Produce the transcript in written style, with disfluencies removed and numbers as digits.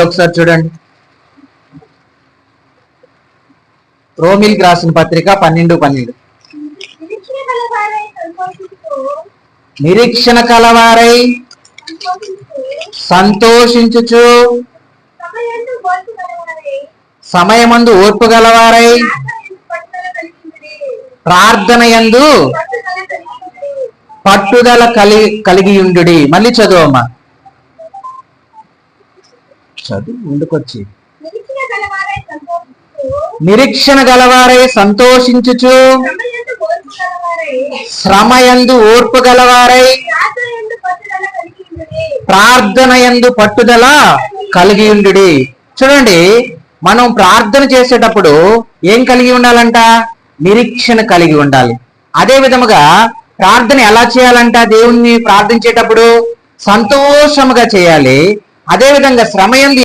ఒకసారి చూడండి, రోమిల్కి రాసిన పత్రిక 12:12. నిరీక్షణ కలవారై సంతోషించుచు సమయమందు ఓర్పు గలవారై ప్రార్థన యందు పట్టుదల కలిగియుండుడి. మళ్ళీ చదువమ్మా, చదువు ముందుకొచ్చి. నిరీక్షణ గలవారై సంతోషించుచు శ్రమయందు ఓర్పు గలవారై ప్రార్థన యందు పట్టుదల కలిగియుండుడి. చూడండి, మనం ప్రార్థన చేసేటప్పుడు ఏం కలిగి ఉండాలంట? నిరీక్షణ కలిగి ఉండాలి. అదే విధముగా ప్రార్థన ఎలా చేయాలంట? దేవుణ్ణి ప్రార్థించేటప్పుడు సంతోషముగా చేయాలి. అదే విధంగా శ్రమయందు